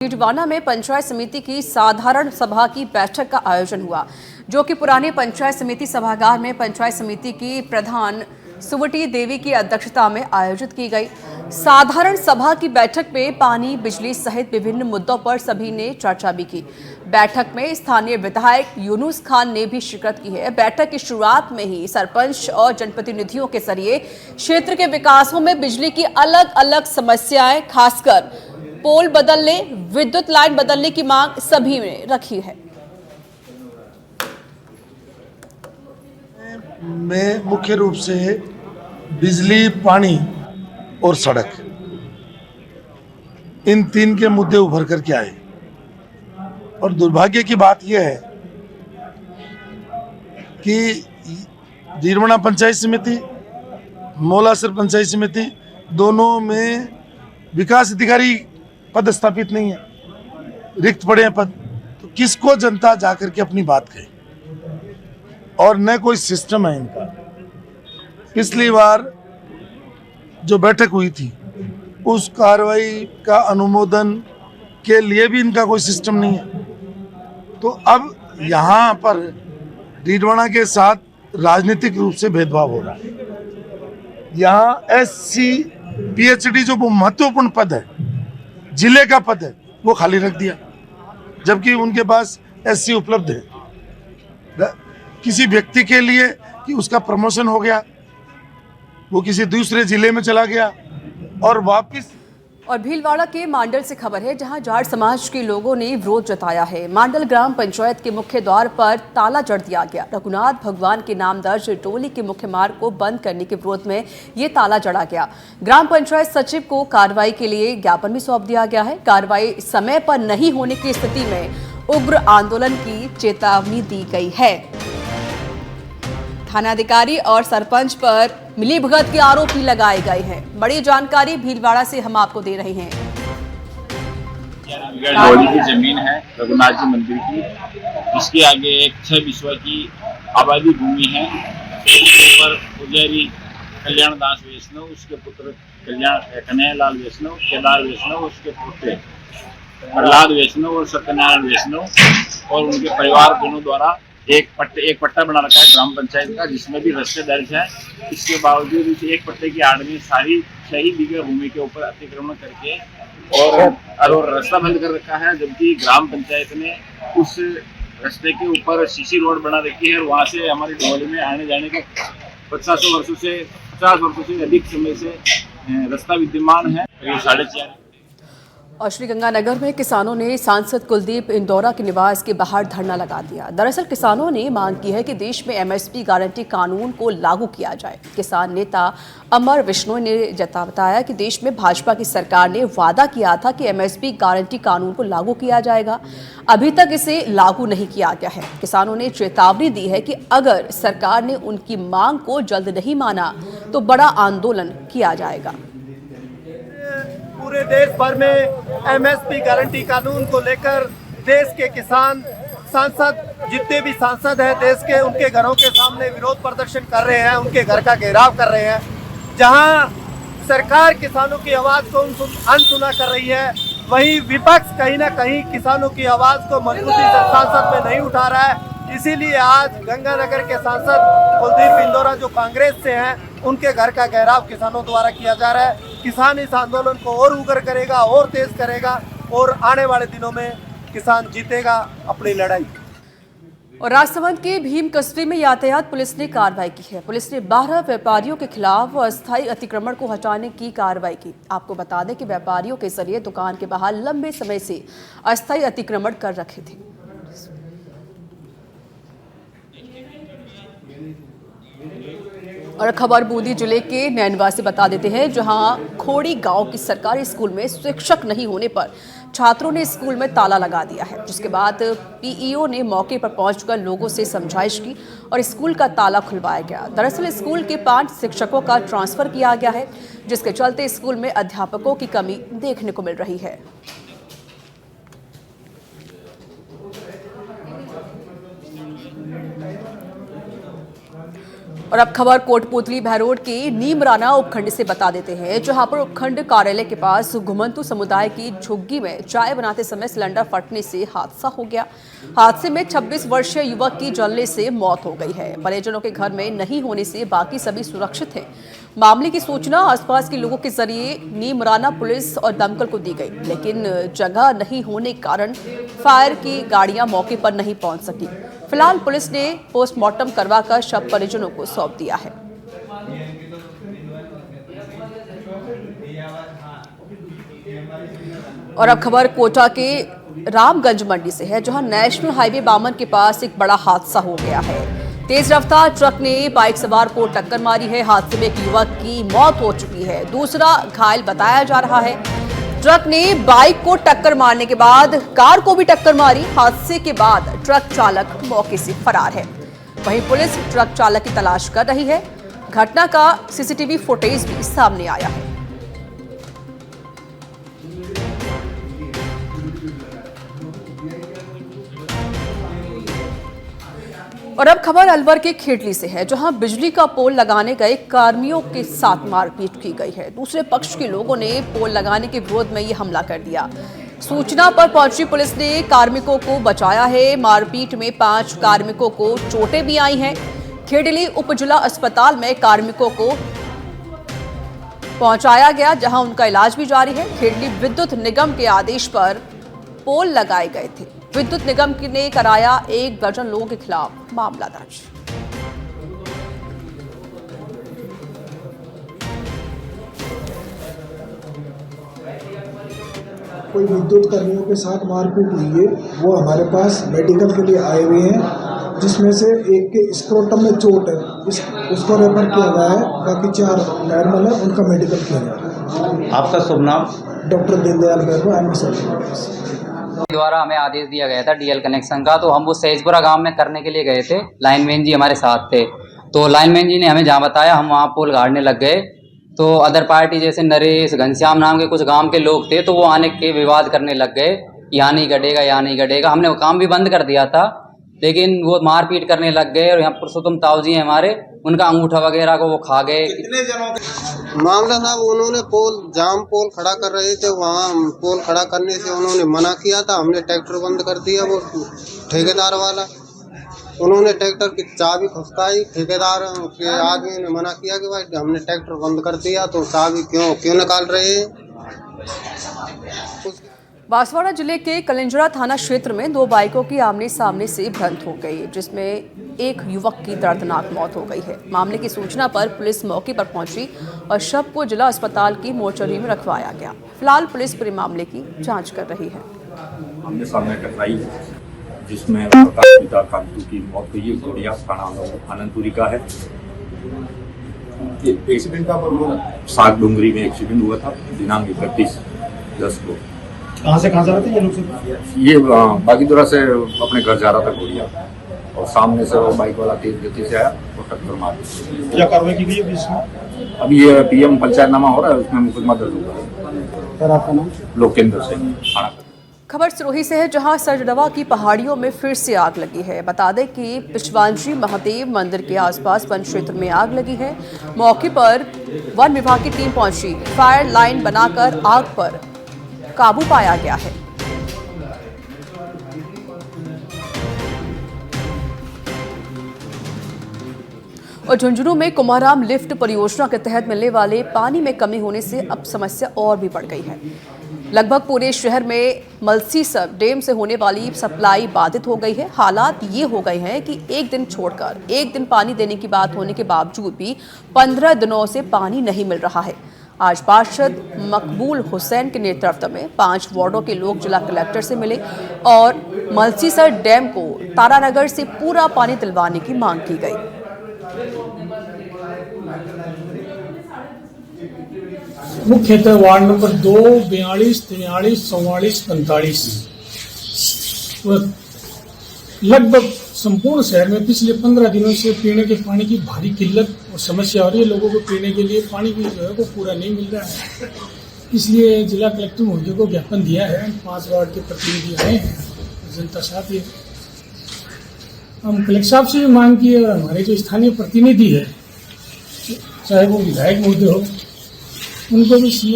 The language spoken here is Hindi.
डीडवाना में पंचायत समिति की साधारण सभा की बैठक का आयोजन हुआ, जो कि पुराने पंचायत समिति सभागार में पंचायत समिति की प्रधान सुवटी देवी की अध्यक्षता में आयोजित की गई। साधारण सभा की बैठक में पानी, बिजली सहित विभिन्न मुद्दों पर सभी ने चर्चा भी की। बैठक में स्थानीय विधायक यूनुस खान ने भी शिरकत की है। बैठक की शुरुआत में ही सरपंच और जनप्रतिनिधियों के जरिए क्षेत्र के विकासों में बिजली की अलग अलग समस्याएं, खासकर पोल बदलने, विद्युत लाइन बदलने की मांग सभी ने रखी है। में मुख्य रूप से बिजली, पानी और सड़क, इन तीन के मुद्दे उभर करके आए। और दुर्भाग्य की बात यह है कि डीडवाना पंचायत समिति, मौलासर पंचायत समिति, दोनों में विकास अधिकारी पद स्थापित नहीं है, रिक्त पड़े हैं पद। तो किसको जनता जाकर के अपनी बात कहे, और न कोई सिस्टम है इनका। पिछली बार जो बैठक हुई थी, उस कार्रवाई का अनुमोदन के लिए भी इनका कोई सिस्टम नहीं है। तो अब यहाँ पर डीडवाना के साथ राजनीतिक रूप से भेदभाव हो रहा है। यहाँ एससी पीएचडी जो महत्वपूर्ण पद है, जिले का पद है, वो खाली रख दिया, जबकि उनके पास एससी उपलब्ध है। किसी व्यक्ति के लिए कि उसका प्रमोशन हो गया, वो किसी दूसरे जिले में चला गया और वापस। और भीलवाड़ा के मांडल से खबर है, जहां जाट समाज के लोगों ने विरोध जताया है। मांडल ग्राम पंचायत के मुख्य द्वार पर ताला जड़ दिया गया। रघुनाथ भगवान के नाम दर्ज टोली के मुख्य मार्ग को बंद करने के विरोध में ये ताला जड़ा गया। ग्राम पंचायत सचिव को कार्रवाई के लिए ज्ञापन भी सौंप दिया गया है। कार्रवाई समय पर नहीं होने की स्थिति में उग्र आंदोलन की चेतावनी दी गई है। थानाधिकारी और सरपंच पर मिलीभगत के आरोप भी लगाए गए हैं। बड़ी जानकारी भीलवाड़ा से हम आपको दे रहे हैं। डोली की जमीन है रघुनाथ जी मंदिर की, इसके आगे एक 6 विश्व की आबादी भूमि है। उसके ऊपर पुजारी कल्याण दास वैष्णव, उसके पुत्र कन्हैयालाल वैष्णव, केदार वैष्णव, उसके पुत्र प्रहलाद वैष्णव और सत्यनारायण वैष्णव और उनके परिवार दोनों द्वारा एक पट्टा बना रखा है ग्राम पंचायत का, जिसमें भी रस्ते दर्ज है। इसके बावजूद इस एक पट्टे की आड़ में सारी 6 बीघा भूमि के ऊपर अतिक्रमण करके और रास्ता बंद कर रखा है, जबकि ग्राम पंचायत ने उस रास्ते के ऊपर सीसी रोड बना रखी है। और वहाँ से हमारी ढोली में आने जाने के 50 वर्षों से अधिक समय से रास्ता विद्यमान है। ये 4.5। और श्रीगंगानगर में किसानों ने सांसद कुलदीप इंदौरा के निवास के बाहर धरना लगा दिया। दरअसल किसानों ने मांग की है कि देश में एमएसपी गारंटी कानून को लागू किया जाए। किसान नेता अमर विश्नोई ने बताया कि देश में भाजपा की सरकार ने वादा किया था कि एमएसपी गारंटी कानून को लागू किया जाएगा, अभी तक इसे लागू नहीं किया गया है। किसानों ने चेतावनी दी है कि अगर सरकार ने उनकी मांग को जल्द नहीं माना तो बड़ा आंदोलन किया जाएगा। पूरे देश भर में एमएसपी गारंटी कानून को लेकर देश के किसान, सांसद, जितने भी सांसद हैं देश के, उनके घरों के सामने विरोध प्रदर्शन कर रहे हैं, उनके घर का घेराव कर रहे हैं। जहां सरकार किसानों की आवाज़ को अनसुना कर रही है, वहीं विपक्ष कहीं ना कहीं किसानों की आवाज़ को मजबूती से संसद में नहीं उठा रहा है। इसीलिए आज गंगानगर के सांसद कुलदीप इंदौरा जो कांग्रेस से हैं, उनके घर का घेराव किसानों द्वारा किया जा रहा है। किसान इस आंदोलन को और उग्र करेगा, और तेज करेगा, और आने वाले दिनों में किसान जीतेगा अपनी लड़ाई। और राजसमंद के भीम कस्बे में यातायात पुलिस ने कार्रवाई की है। पुलिस ने 12 व्यापारियों के खिलाफ अस्थायी अतिक्रमण को हटाने की कार्रवाई की। आपको बता दें कि व्यापारियों के जरिए दुकान के बाहर लंबे समय से अस्थायी अतिक्रमण कर रखे थे। और खबर बूंदी जिले के नैनवा से बता देते हैं, जहां खोड़ी गांव की सरकारी स्कूल में शिक्षक नहीं होने पर छात्रों ने स्कूल में ताला लगा दिया है, जिसके बाद पीईओ ने मौके पर पहुंचकर लोगों से समझाइश की और स्कूल का ताला खुलवाया गया। दरअसल स्कूल के 5 शिक्षकों का ट्रांसफर किया गया है, जिसके चलते स्कूल में अध्यापकों की कमी देखने को मिल रही है। और अब खबर कोटपूतली बहरोड के नीमराना उपखंड से बता देते हैं, जहां पर उपखंड कार्यालय के पास घुमंतु समुदाय की झुग्गी में चाय बनाते समय सिलेंडर फटने से हादसा हो गया। हादसे में 26 वर्षीय युवक की जलने से मौत हो गई है। परिजनों के घर में नहीं होने से बाकी सभी सुरक्षित हैं। मामले की सूचना आसपास के लोगों के जरिए नीमराना पुलिस और दमकल को दी गई, लेकिन जगह नहीं होने के कारण फायर की गाड़ियां मौके पर नहीं पहुंच सकी। फिलहाल पुलिस ने पोस्टमार्टम करवाकर शव परिजनों को सौंप दिया है। और अब खबर कोटा के रामगंज मंडी से है, जहां नेशनल हाईवे बामन के पास एक बड़ा हादसा हो गया है। तेज रफ्तार ट्रक ने बाइक सवार को टक्कर मारी है। हादसे में एक युवक की मौत हो चुकी है, दूसरा घायल बताया जा रहा है। ट्रक ने बाइक को टक्कर मारने के बाद कार को भी टक्कर मारी। हादसे के बाद ट्रक चालक मौके से फरार है। वहीं पुलिस ट्रक चालक की तलाश कर रही है। घटना का सीसीटीवी फुटेज भी सामने आया है। और अब खबर अलवर के खेतली से है, जहां बिजली का पोल लगाने गए कार्मिकों के साथ मारपीट की गई है। दूसरे पक्ष के लोगों ने पोल लगाने के विरोध में ये हमला कर दिया। सूचना पर पहुंची पुलिस ने कार्मिकों को बचाया है। मारपीट में 5 कार्मिकों को चोटें भी आई हैं। खेतली उपजिला अस्पताल में कार्मिकों को पहुंचाया गया, जहां उनका इलाज भी जारी है। खेतली विद्युत निगम के आदेश पर पोल लगाए गए थे। विद्युत निगम ने कराया 1 दर्जन लोगों के खिलाफ मामला दर्ज। कोई विद्युत कर्मियों के साथ मारपीट हुई है, वो हमारे पास मेडिकल के लिए आए हुए हैं, जिसमें से एक के स्क्रोटम में चोट है, उसको रेफर किया गया है। बाकी 4 नॉर्मल है, उनका मेडिकल किया गया है। आपका शुभ नाम? डॉक्टर दीनदयाल बैरवा, एमएस द्वारा हमें आदेश दिया गया था डीएल कनेक्शन का, तो हम वो सहजपुरा गांव में करने के लिए गए थे। लाइनमैन जी हमारे साथ थे, तो लाइनमैन जी ने हमें जहाँ बताया हम वहाँ पोल गाड़ने लग गए। तो अदर पार्टी जैसे नरेश, घनश्याम नाम के कुछ गांव के लोग थे, तो वो आने के विवाद करने लग गए, यहाँ नहीं गड़ेगा, यहाँ नहीं गड़ेगा। हमने वो काम भी बंद कर दिया था, लेकिन वो मारपीट करने लग गए। और यहाँ पुरुषोत्तम ताऊ जी हैं हमारे, उनका अंगूठा वगैरह को वो खा गए। कितने जनों के मामला था, उन्होंने पोल खड़ा कर रहे थे, वहाँ पोल खड़ा करने से उन्होंने मना किया था। हमने ट्रैक्टर बंद कर दिया। वो ठेकेदार वाला, उन्होंने ट्रैक्टर की चाबी खसकाई। ठेकेदार के आदमी ने मना किया कि भाई हमने ट्रैक्टर बंद कर दिया, तो चाबी क्यों निकाल रहे हैं। बांसवाड़ा जिले के कलिंजरा थाना क्षेत्र में 2 बाइकों की आमने सामने से भिड़ंत हो गई, जिसमें एक युवक की दर्दनाक मौत हो गई है। मामले की सूचना पर पुलिस मौके पर पहुंची और शव को जिला अस्पताल की मोर्चरी में रखवाया गया। फिलहाल पुलिस पूरे मामले की जांच कर रही है। आमने सामने टकराई, जिसमें प्रकाश पिता कांतु की मौत हुई है। गोड़िया थाना आनंदपुरी का है। एक्सीडेंट का साग डूंगरी में एक्सीडेंट हुआ था दिनांक 31/10 को। कहाँ से जा रहे थे ये लोग? ये बागीदुरा से अपने घर जा रहा था गोड़िया, और सामने से वो बाइक वाला तेज गति से आया और टक्कर मार दी। क्या कार्रवाई की गई है इसमें? अभी ये PM पंचायतनामा हो रहा है, उसमें मुकदमा दर्ज हुआ है। सर आपका नाम? लोकेंद्र सिंह, थाना। खबर सिरोही से है, जहां सरडवा की पहाड़ियों में फिर से आग लगी है। बता दें कि पिछवांशी महादेव मंदिर के आसपास वन क्षेत्र में आग लगी है। मौके पर वन विभाग की टीम पहुंची। फायर लाइन बनाकर आग पर काबू पाया गया है। और झुंझुनू में कुमाराम लिफ्ट परियोजना के तहत मिलने वाले पानी में कमी होने से अब समस्या और भी बढ़ गई है। लगभग पूरे शहर में मलसीसर डैम से होने वाली सप्लाई बाधित हो गई है। हालात ये हो गए हैं कि एक दिन छोड़कर एक दिन पानी देने की बात होने के बावजूद भी 15 दिनों से पानी नहीं मिल रहा है। आज पार्षद मकबूल हुसैन के नेतृत्व में 5 वार्डों के लोग जिला कलेक्टर से मिले और मलसीसर डैम को तारानगर से पूरा पानी दिलवाने की मांग की गई। मुख्यतः वार्ड नंबर 2, 42, 43, 44, 45 लगभग संपूर्ण शहर में पिछले 15 दिनों से पीने के पानी की भारी किल्लत और समस्या हो रही है। लोगों को पीने के लिए पानी भी जो है वो पूरा नहीं मिल रहा है। इसलिए जिला कलेक्टर महोदय को ज्ञापन दिया है। 5 वार्ड के प्रतिनिधि आए हैं, जनता साथ ही हम कलेक्टर साहब से भी मांग की है और हमारे जो स्थानीय प्रतिनिधि है चाहे वो विधायक महोदय हो, उनको भी